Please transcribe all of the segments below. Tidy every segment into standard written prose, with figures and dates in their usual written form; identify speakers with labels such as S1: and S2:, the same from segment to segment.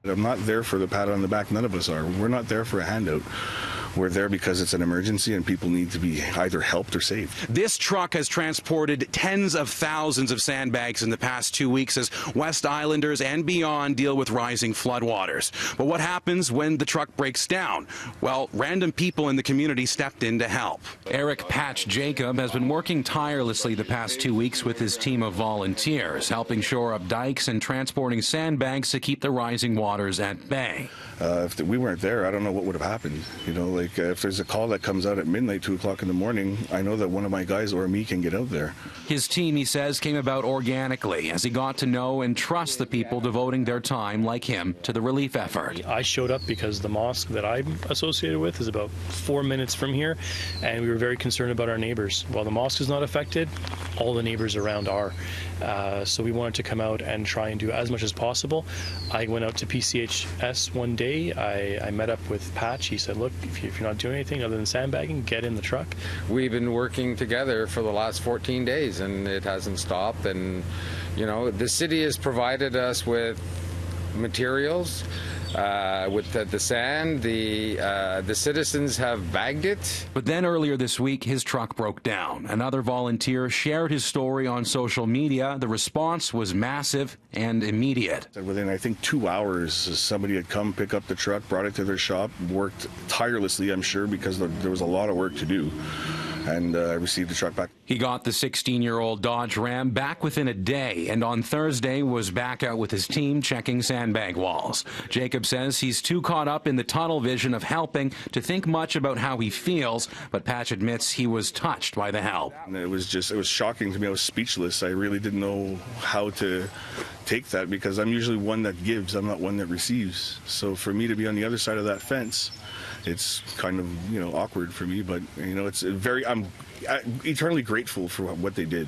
S1: I'm not there for the pat on the back. None of us are. We're not there for a handout. We're there because it's an emergency and people need to be either helped or saved.
S2: This truck has transported tens of thousands of sandbags in the past 2 weeks as West Islanders and beyond deal with rising floodwaters. But what happens when the truck breaks down? Well, random people in the community stepped in to help. Eric Patch Jacob has been working tirelessly the past 2 weeks with his team of volunteers, helping shore up dikes and transporting sandbags to keep the rising waters at bay.
S1: If we weren't there, I don't know what would have happened. You know, like if there's a call that comes out at midnight, 2 o'clock in the morning, I know that one of my guys or me can get out there.
S2: His team, he says, came about organically as he got to know and trust the people devoting their time, like him, to the relief effort.
S3: I showed up because the mosque that I'm associated with is about 4 minutes from here, and we were very concerned about our neighbors. While the mosque is not affected, all the neighbors around are. So we wanted to come out and try and do as much as possible. I went out to PCHS one day. I met up with Patch. He said, look, if you're not doing anything other than sandbagging, get in the truck.
S4: We've been working together for the last 14 days and it hasn't stopped. And, you know, the city has provided us with materials, with the sand. The citizens have bagged it.
S2: But then earlier this week, his truck broke down. Another volunteer shared his story on social media. The response was massive and immediate.
S1: Within, I think, 2 hours, somebody had come pick up the truck, brought it to their shop, worked tirelessly, I'm sure, because there was a lot of work to do. And I received the truck back.
S2: He got the 16-year-old Dodge Ram back within a day, and on Thursday was back out with his team checking sandbag walls. Jacob says he's too caught up in the tunnel vision of helping to think much about how he feels, but Patch admits he was touched by the help.
S1: And it was shocking to me. I was speechless. I really didn't know how to take that because I'm usually one that gives. I'm not one that receives. So for me to be on the other side of that fence, it's kind of, you know, awkward for me, but, you know, I'm eternally grateful for what they did.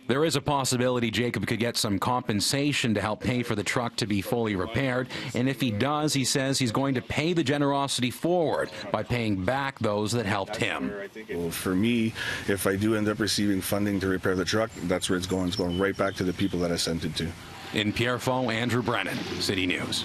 S2: There is a possibility Jacob could get some compensation to help pay for the truck to be fully repaired, and if he does, he says he's going to pay the generosity forward by paying back those that helped him.
S1: Well, for me, if I do end up receiving funding to repair the truck, that's where it's going. It's going right back to the people that I sent it to.
S2: In Pierrefonds, Andrew Brennan, City News.